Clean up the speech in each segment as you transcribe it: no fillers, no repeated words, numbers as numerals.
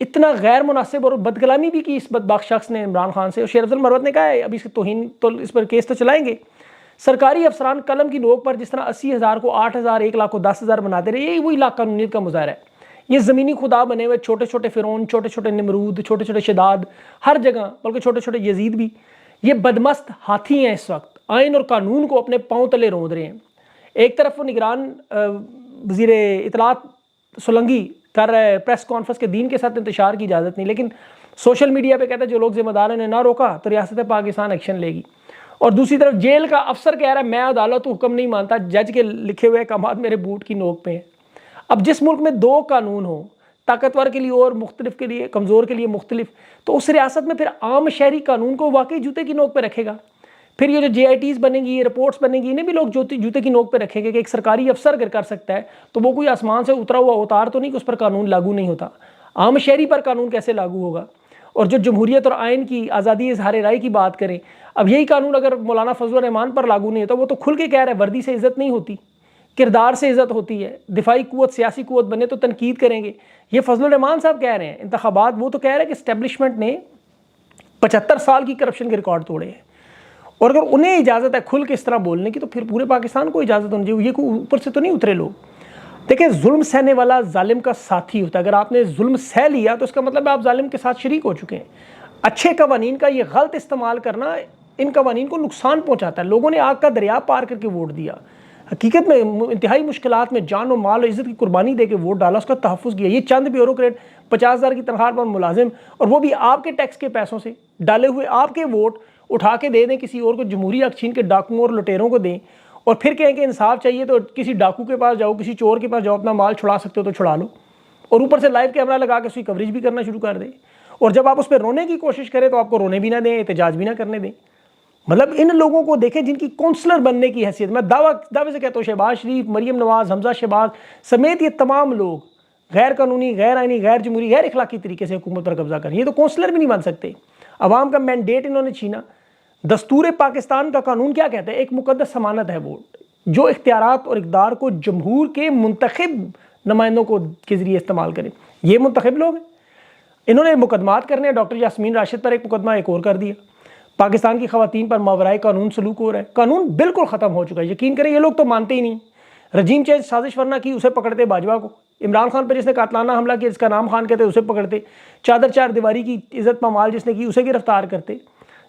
اتنا غیر مناسب اور بدکلامی بھی کی اس بدبخت شخص نے عمران خان سے. اور شیر افضل مروت نے کہا ہے اب اس کی توہین تو اس پر کیس تو چلائیں گے. سرکاری افسران قلم کی نوک پر جس طرح 80,000 کو 8,000 1 لاکھ کو 10,000 بناتے رہے, یہی وہی لا قانونیت کا مظاہرہ ہے. یہ زمینی خدا بنے ہوئے چھوٹے چھوٹے فرعون, چھوٹے چھوٹے نمرود, چھوٹے چھوٹے شداد, ہر جگہ, بلکہ چھوٹے چھوٹے یزید بھی, یہ بدمست ہاتھی ہیں اس وقت, آئین اور قانون کو اپنے پاؤں تلے روند رہے ہیں. ایک طرف وہ نگران وزیر اطلاعات سولنگی کر رہا ہے پریس کانفرنس کے دین کے ساتھ انتشار کی اجازت نہیں, لیکن سوشل میڈیا پہ کہتا ہے جو لوگ ذمہ دار ہیں نے نہ روکا تو ریاست پاکستان ایکشن لے گی. اور دوسری طرف جیل کا افسر کہہ رہا ہے میں عدالت و حکم نہیں مانتا, جج کے لکھے ہوئے احکامات میرے بوٹ کی نوک پہ ہیں. اب جس ملک میں 2 قانون ہوں, طاقتور کے لیے اور مختلف کے لیے, کمزور کے لیے مختلف, تو اس ریاست میں پھر عام شہری قانون کو واقعی جوتے کی نوک پہ رکھے گا. پھر یہ جو JITs بنے گی, یہ رپورٹس بنے گی, انہیں بھی لوگ جوتے کی نوک پہ رکھیں گے کہ ایک سرکاری افسر اگر کر سکتا ہے تو وہ کوئی آسمان سے اترا ہوا اوتار تو نہیں کہ اس پر قانون لاگو نہیں ہوتا. عام شہری پر قانون کیسے لاگو ہوگا؟ اور جو جمہوریت اور آئین کی آزادی اظہار رائے کی بات کریں, اب یہی قانون اگر مولانا فضل الرحمان پر لاگو نہیں ہوتا, وہ تو کھل کے کہہ رہا ہے وردی سے عزت نہیں ہوتی, کردار سے عزت ہوتی ہے, دفاعی قوت سیاسی قوت بنے تو تنقید کریں گے. یہ فضل الرحمان صاحب کہہ رہے ہیں انتخابات, وہ تو کہہ رہے ہیں کہ اسٹیبلشمنٹ نے 75 سال کی کرپشن کے ریکارڈ توڑے ہیں, اور اگر انہیں اجازت ہے کھل کے اس طرح بولنے کی تو پھر پورے پاکستان کو اجازت ہونی چاہیے. یہ کوئی اوپر سے تو نہیں اترے لوگ. دیکھیں ظلم سہنے والا ظالم کا ساتھی ہوتا ہے. اگر آپ نے ظلم سہ لیا تو اس کا مطلب ہے آپ ظالم کے ساتھ شریک ہو چکے ہیں. اچھے قوانین کا یہ غلط استعمال کرنا ان قوانین کو نقصان پہنچاتا ہے. لوگوں نے آگ کا دریا پار کر کے ووٹ دیا, حقیقت میں انتہائی مشکلات میں جان و مال و عزت کی قربانی دے کے ووٹ ڈالا, اس کا تحفظ کیا. یہ چند بیوروکریٹ 50,000 کی تنخواہ پر ملازم, اور وہ بھی آپ کے ٹیکس کے پیسوں سے ڈالے ہوئے آپ کے ووٹ اٹھا کے دے دیں کسی اور کو, جمہوری حق چھین کے ڈاکوؤں اور لٹیروں کو دیں, اور پھر کہیں کہ انصاف چاہیے تو کسی ڈاکو کے پاس جاؤ, کسی چور کے پاس جاؤ, اپنا مال چھڑا سکتے ہو تو چھڑا لو, اور اوپر سے لائیو کیمرہ لگا کے اس کی کوریج بھی کرنا شروع کر دیں. اور جب آپ اس پہ رونے کی کوشش کریں تو آپ کو رونے بھی نہ دیں, احتجاج بھی نہ کرنے دیں. مطلب ان لوگوں کو دیکھیں جن کی کونسلر بننے کی حیثیت, میں دعوے سے کہتا ہوں شہباز شریف, مریم نواز, حمزہ شہباز سمیت یہ تمام لوگ غیر قانونی, غیر آئینی, غیر جمہوری, غیر اخلاقی طریقے سے حکومت پر قبضہ کریں. یہ تو کونسلر بھی نہیں بن سکتے. عوام کا مینڈیٹ انہوں نے چھینا. دستور پاکستان کا قانون کیا کہتا ہے؟ ایک مقدس ضمانت ہے ووٹ, جو اختیارات اور اقدار کو جمہور کے منتخب نمائندوں کو کے ذریعے استعمال کریں. یہ منتخب لوگ ہیں. انہوں نے مقدمات کرنے ہیں. ڈاکٹر یاسمین راشد پر ایک مقدمہ ایک اور کر دیا. پاکستان کی خواتین پر ماورائے قانون سلوک ہو رہا ہے. قانون بالکل ختم ہو چکا ہے. یقین کریں یہ لوگ تو مانتے ہی نہیں. رجیم چینج سازش ورنہ کی, اسے پکڑتے باجوہ کو. عمران خان پر جس نے قاتلانہ حملہ کیا, جس کا نام خان کہتے, اسے پکڑتے. چادر چار دیواری کی عزت پامال جس نے کی, اسے گرفتار کرتے.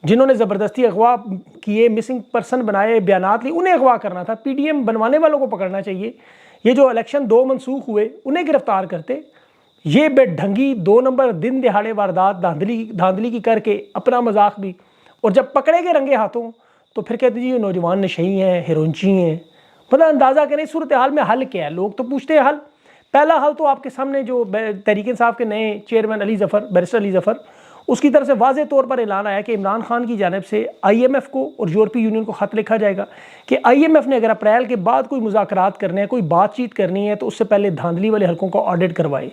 جنہوں نے زبردستی اغوا کیے, مسنگ پرسن بنائے, بیانات لی, انہیں اغوا کرنا تھا. PDM بنوانے والوں کو پکڑنا چاہیے. یہ جو الیکشن 2 منسوخ ہوئے انہیں گرفتار کرتے. یہ بے ڈھنگی 2 نمبر دن دہاڑے واردات دھاندلی کی کر کے اپنا مذاق بھی, اور جب پکڑے گئے رنگے ہاتھوں تو پھر کہتے جی یہ نوجوان نشئی ہیں, ہیرونچی ہیں. مطلب اندازہ کریں صورتحال میں حل کیا ہے. لوگ تو پوچھتے ہیں حل. پہلا حل تو آپ کے سامنے جو تحریک انصاف کے نئے چیئرمین بیرسٹر علی ظفر, اس کی طرف سے واضح طور پر اعلان آیا کہ عمران خان کی جانب سے IMF کو اور یورپی یونین کو خط لکھا جائے گا کہ IMF نے اگر اپریل کے بعد کوئی مذاکرات کرنے ہیں, کوئی بات چیت کرنی ہے, تو اس سے پہلے دھاندلی والے حلقوں کو آڈٹ کروائے,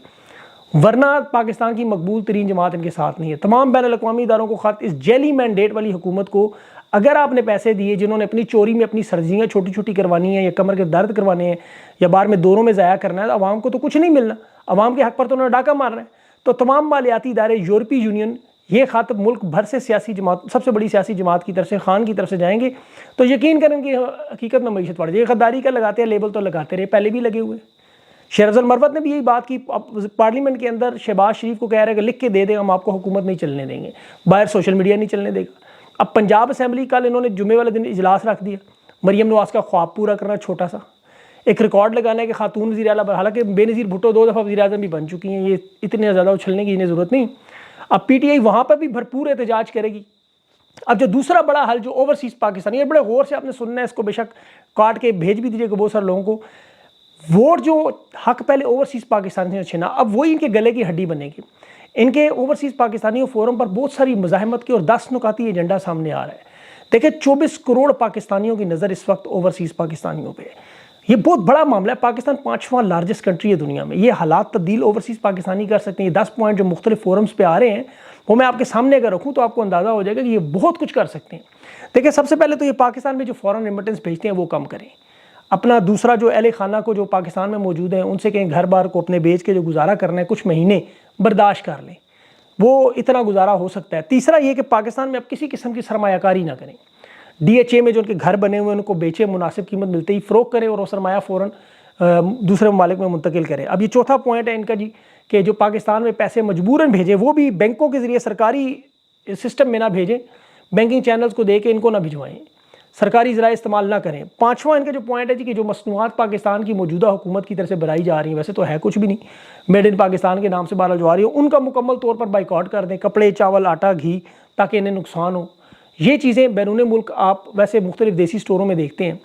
ورنہ پاکستان کی مقبول ترین جماعت ان کے ساتھ نہیں ہے. تمام بین الاقوامی اداروں کو خط, اس جیلی مینڈیٹ والی حکومت کو اگر آپ نے پیسے دیے جنہوں نے اپنی چوری میں اپنی سرزیاں چھوٹی چھوٹی کروانی ہیں, یا کمر کے درد کروانے ہیں, یا بار میں دوروں میں ضائع کرنا ہے, تو عوام کو تو کچھ نہیں ملنا. عوام کے حق پر تو انہوں نے ڈاکہ مارنا ہے. تو تمام مالیاتی ادارے, یورپی یونین, یہ خط ملک بھر سے سیاسی جماعت, سب سے بڑی سیاسی جماعت کی طرف سے, خان کی طرف سے جائیں گے. تو یقین کریں کہ حقیقت میں معیشت بڑھ جائے. یہ غداری کا لگاتے ہیں لیبل, تو لگاتے رہے, پہلے بھی لگے ہوئے. شیر افضل مروت نے بھی یہی بات کی. پارلیمنٹ کے اندر شہباز شریف کو کہہ رہے ہیں کہ لکھ کے دے دیں, ہم آپ کو حکومت نہیں چلنے دیں گے, باہر سوشل میڈیا نہیں چلنے دے گا. اب پنجاب اسمبلی کل انہوں نے جمعے والے دن اجلاس رکھ دیا. مریم نواز کا خواب پورا کرنا, چھوٹا سا ایک ریکارڈ لگانا ہے کہ خاتون وزیر اعلیٰ, حالانکہ بے نظیر بھٹو 2 دفعہ وزیر اعظم بھی بن چکی ہیں, یہ اتنے زیادہ اچھلنے کی انہیں ضرورت نہیں. اب PTI وہاں پر بھی بھرپور احتجاج کرے گی. اب جو دوسرا بڑا حل جو اوورسیز پاکستانی, یہ بڑے غور سے آپ نے سننا ہے, اس کو بے شک کاٹ کے بھیج بھی دیجیے کہ بہت سارے لوگوں کو. ووٹ جو حق پہلے اوورسیز پاکستانی نے چھینا, اب وہی ان کے گلے کی ہڈی بنے گی. ان کے اوورسیز پاکستانیوں فورم پر بہت ساری مزاحمت کی اور 10 نکاتی ایجنڈا سامنے آ رہا ہے. دیکھیں 24 کروڑ پاکستانیوں کی نظر اس وقت اوورسیز پاکستانیوں پہ. یہ بہت بڑا معاملہ ہے. پاکستان 5واں لارجسٹ کنٹری ہے دنیا میں. یہ حالات تبدیل اوورسیز پاکستانی کر سکتے ہیں. یہ 10 پوائنٹ جو مختلف فورمز پہ آ رہے ہیں وہ میں آپ کے سامنے اگر رکھوں تو آپ کو اندازہ ہو جائے گا کہ یہ بہت کچھ کر سکتے ہیں. دیکھیں سب سے پہلے تو یہ پاکستان میں جو فورن ریمیٹنس بھیجتے ہیں وہ کم کریں. اپنا دوسرا جو اہل خانہ کو جو پاکستان میں موجود ہیں ان سے کہیں گھر بار کو اپنے بیچ کے جو گزارا کرنا ہے کچھ مہینے برداشت کر لیں، وہ اتنا گزارا ہو سکتا ہے۔ تیسرا یہ کہ پاکستان میں اب کسی قسم کی سرمایہ کاری نہ کریں، ڈی ایچ اے میں جو ان کے گھر بنے ہوئے ہیں ان کو بیچیں، مناسب قیمت ملتے ہی فروخت کریں اور وہ سرمایہ فوراً دوسرے ممالک میں منتقل کریں۔ اب یہ چوتھا پوائنٹ ہے ان کا جی کہ جو پاکستان میں پیسے مجبوراً بھیجیں وہ بھی بینکوں کے ذریعے سرکاری سسٹم میں نہ بھیجیں، بینکنگ چینلز کو دے کے ان کو نہ بھجوائیں، سرکاری ذرائع استعمال نہ کریں۔ پانچواں ان کا جو پوائنٹ ہے جی کہ جو مصنوعات پاکستان کی موجودہ حکومت کی طرف سے بنائی جا رہی ہیں، ویسے تو ہے کچھ بھی نہیں، میڈ ان پاکستان کے نام سے بہرحال جو آ رہی ہیں ان کا مکمل طور پر بائیکاٹ کر دیں، کپڑے، چاول، آٹا، گھی، تاکہ انہیں نقصان ہو۔ یہ چیزیں بیرون ملک آپ ویسے مختلف دیسی سٹوروں میں دیکھتے ہیں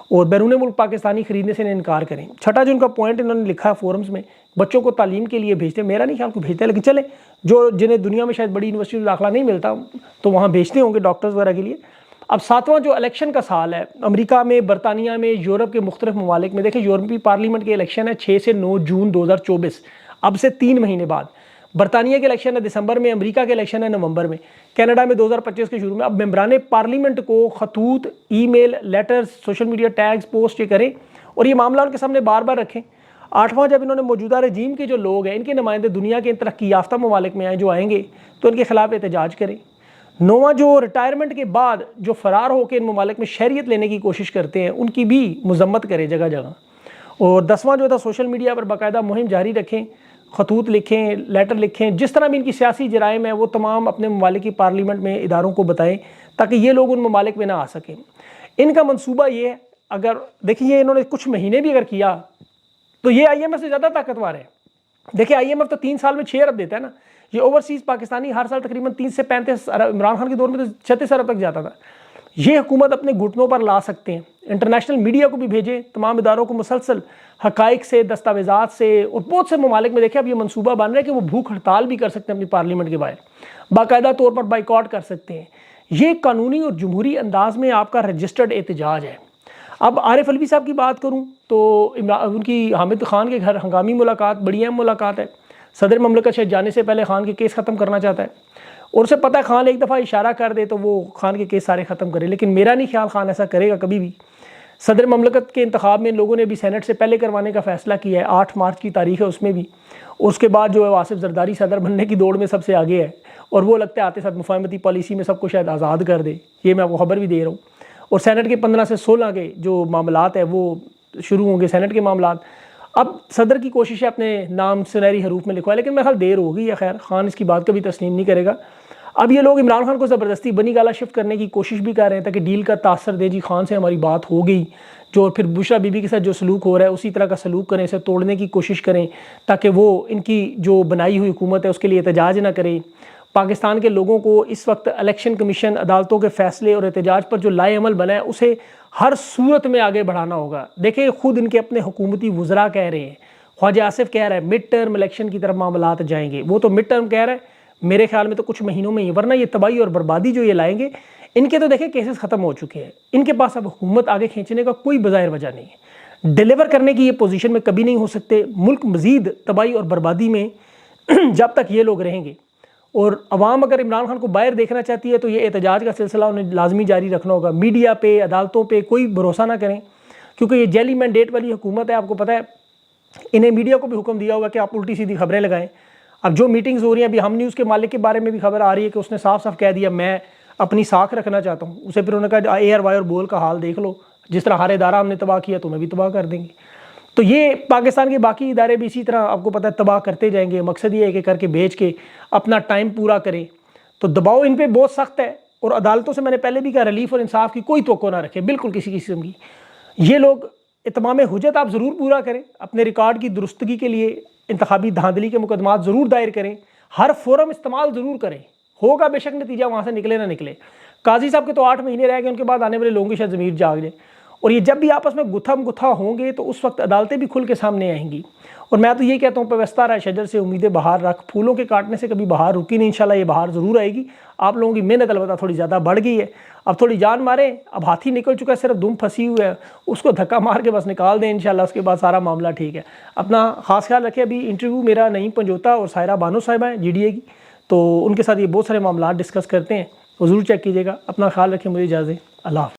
اور بیرون ملک پاکستانی خریدنے سے انہیں انکار کریں۔ چھٹا جو ان کا پوائنٹ انہوں نے لکھا ہے فورمز میں، بچوں کو تعلیم کے لیے بھیجتے ہیں، میرا نہیں خیال کو بھیجتے ہیں، لیکن چلیں جو جنہیں دنیا میں شاید بڑی یونیورسٹی میں داخلہ نہیں ملتا تو وہاں بھیجتے ہوں گے ڈاکٹرز وغیرہ کے لیے۔ اب ساتواں جو الیکشن کا سال ہے، امریکہ میں، برطانیہ میں، یورپ کے مختلف ممالک میں، دیکھیں یورپی پارلیمنٹ کے الیکشن ہے 6 سے 9 جون 2024، اب سے 3 مہینے بعد۔ برطانیہ کے الیکشن ہے دسمبر میں، امریکہ کے الیکشن ہے نومبر میں، کینیڈا میں 2025 کے شروع میں۔ اب ممبران پارلیمنٹ کو خطوط، email, letters, social media tags, post یہ کریں اور یہ معاملہ ان کے سامنے بار بار رکھیں۔ آٹھواں، جب انہوں نے موجودہ رجیم کے جو لوگ ہیں ان کے نمائندے دنیا کے ترقی یافتہ ممالک میں جو آئیں گے تو ان کے خلاف احتجاج کریں۔ نواں، جو ریٹائرمنٹ کے بعد جو فرار ہو کے ان ممالک میں شہریت لینے کی کوشش کرتے ہیں ان کی بھی مذمت کریں جگہ جگہ۔ اور 10واں جو تھا سوشل میڈیا پر باقاعدہ مہم جاری رکھیں، خطوط لکھیں، لیٹر لکھیں، جس طرح بھی ان کی سیاسی جرائم ہیں وہ تمام اپنے ممالک کی پارلیمنٹ میں اداروں کو بتائیں تاکہ یہ لوگ ان ممالک میں نہ آ سکیں۔ ان کا منصوبہ یہ ہے، اگر دیکھیں یہ انہوں نے کچھ مہینے بھی اگر کیا تو یہ آئی ایم ایف سے زیادہ طاقتور ہے۔ دیکھیں آئی ایم ایف تو 3 سال میں 6 ارب دیتا ہے نا، یہ اوورسیز پاکستانی ہر سال تقریباً 30 سے 35 ارب، عمران خان کے دور میں تو 36 ارب تک جاتا تھا۔ یہ حکومت اپنے گھٹنوں پر لا سکتے ہیں، انٹرنیشنل میڈیا کو بھی بھیجیں، تمام اداروں کو مسلسل حقائق سے، دستاویزات سے، اور بہت سے ممالک میں دیکھیں اب یہ منصوبہ بن رہا ہے کہ وہ بھوک ہڑتال بھی کر سکتے ہیں اپنی پارلیمنٹ کے باہر، باقاعدہ طور پر بائیکاٹ کر سکتے ہیں۔ یہ قانونی اور جمہوری انداز میں آپ کا رجسٹرڈ احتجاج ہے۔ اب عارف علوی صاحب کی بات کروں تو ان کی حامد خان کے گھر ہنگامی ملاقات، بڑی اہم ملاقات ہے۔ صدر مملکت شاید جانے سے پہلے خان کے کیس ختم کرنا چاہتا ہے اور اسے پتہ ہے خان ایک دفعہ اشارہ کر دے تو وہ خان کے کیس سارے ختم کرے، لیکن میرا نہیں خیال خان ایسا کرے گا کبھی بھی۔ صدر مملکت کے انتخاب میں ان لوگوں نے بھی سینٹ سے پہلے کروانے کا فیصلہ کیا ہے، 8 مارچ کی تاریخ ہے اس میں بھی، اور اس کے بعد جو ہے آصف زرداری صدر بننے کی دوڑ میں سب سے آگے ہے اور وہ لگتا ہے آتے ساتھ مفاہمتی پالیسی میں سب کو شاید آزاد کر دے، یہ میں آپ کو خبر بھی دے رہا ہوں۔ اور سینٹ کے 15 سے 16 کے جو معاملات ہیں وہ شروع ہوں گے، سینٹ کے معاملات۔ اب صدر کی کوشش ہے اپنے نام سنہری حروف میں لکھوائے، لیکن میرے خیال دیر ہوگی یا خیر خان اس کی بات کبھی تسلیم نہیں کرے گا۔ اب یہ لوگ عمران خان کو زبردستی بنی گالا شفٹ کرنے کی کوشش بھی کر رہے ہیں تاکہ ڈیل کا تاثر دے، جی خان سے ہماری بات ہو گئی، جو پھر بشرا بی بی کے ساتھ جو سلوک ہو رہا ہے اسی طرح کا سلوک کریں، اسے توڑنے کی کوشش کریں تاکہ وہ ان کی جو بنائی ہوئی حکومت ہے اس کے لیے احتجاج نہ کریں۔ پاکستان کے لوگوں کو اس وقت الیکشن کمیشن، عدالتوں کے فیصلے اور احتجاج پر جو لائے عمل بنا ہے اسے ہر صورت میں آگے بڑھانا ہوگا۔ دیکھیں خود ان کے اپنے حکومتی وزراء کہہ رہے ہیں، خواجہ آصف کہہ رہا ہے مڈ ٹرم الیکشن کی طرف معاملات جائیں گے، وہ تو مڈ ٹرم کہہ رہا ہے، میرے خیال میں تو کچھ مہینوں میں ہی، ورنہ یہ تباہی اور بربادی جو یہ لائیں گے، ان کے تو دیکھیں کیسز ختم ہو چکے ہیں، ان کے پاس اب حکومت آگے کھینچنے کا کوئی بظاہر وجہ نہیں ہے، ڈیلیور کرنے کی یہ پوزیشن میں کبھی نہیں ہو سکتے۔ ملک مزید تباہی اور بربادی میں جب تک یہ لوگ رہیں گے، اور عوام اگر عمران خان کو باہر دیکھنا چاہتی ہے تو یہ احتجاج کا سلسلہ انہیں لازمی جاری رکھنا ہوگا۔ میڈیا پہ، عدالتوں پہ کوئی بھروسہ نہ کریں کیونکہ یہ جیلی مینڈیٹ والی حکومت ہے، آپ کو پتہ ہے انہیں میڈیا کو بھی حکم دیا ہوگا کہ آپ الٹی سیدھی خبریں لگائیں۔ اب جو میٹنگز ہو رہی ہیں، ابھی ہم نیوز کے مالک کے بارے میں بھی خبر آ رہی ہے کہ اس نے صاف صاف کہہ دیا میں اپنی ساکھ رکھنا چاہتا ہوں، اسے پھر انہوں نے کہا اے آر وائی اور بول کا حال دیکھ لو، جس طرح ہر ادارہ ہم نے تباہ کیا تمہیں بھی تباہ کر دیں گے۔ تو یہ پاکستان کے باقی ادارے بھی اسی طرح آپ کو پتہ ہے تباہ کرتے جائیں گے، مقصد یہ ہے کہ کر کے بیچ کے اپنا ٹائم پورا کریں۔ تو دباؤ ان پہ بہت سخت ہے، اور عدالتوں سے میں نے پہلے بھی کہا ریلیف اور انصاف کی کوئی توقع نہ رکھے، بالکل کسی قسم کی۔ یہ لوگ اتمام حجت آپ ضرور پورا کریں، اپنے ریکارڈ کی درستگی کے لیے انتخابی دھاندلی کے مقدمات ضرور دائر کریں، ہر فورم استعمال ضرور کریں، ہوگا بے شک نتیجہ وہاں سے نکلے نہ نکلے۔ قاضی صاحب کے تو 8 مہینے رہ گئے، ان کے بعد آنے والے لوگوں کی شاید ضمیر جاگ جائے، اور یہ جب بھی آپس میں گتھم گتھا ہوں گے تو اس وقت عدالتیں بھی کھل کے سامنے آئیں گی۔ اور میں تو یہ کہتا ہوں پیوستہ رہے شجر سے امیدیں بہار رکھ، پھولوں کے کاٹنے سے کبھی بہار رکی نہیں، انشاءاللہ یہ بہار ضرور آئے گی۔ آپ لوگوں کی محنت البتہ تھوڑی زیادہ بڑھ گئی ہے، اب تھوڑی جان ماریں، اب ہاتھی نکل چکا ہے، صرف دم پھنسی ہوئی ہے، اس کو دھکا مار کے بس نکال دیں انشاءاللہ، اس کے بعد سارا معاملہ ٹھیک ہے۔ اپنا خاص خیال رکھیں۔ ابھی انٹرویو میرا نعیم پنجوتا اور سائرہ بانو صاحبہ ہیں جی ڈی اے کی، تو ان کے ساتھ یہ بہت سارے معاملات ڈسکس کرتے ہیں، وہ ضرور چیک کیجیے گا۔ اپنا خیال رکھیں، مجھے اجازت دیں، اللہ حافظ۔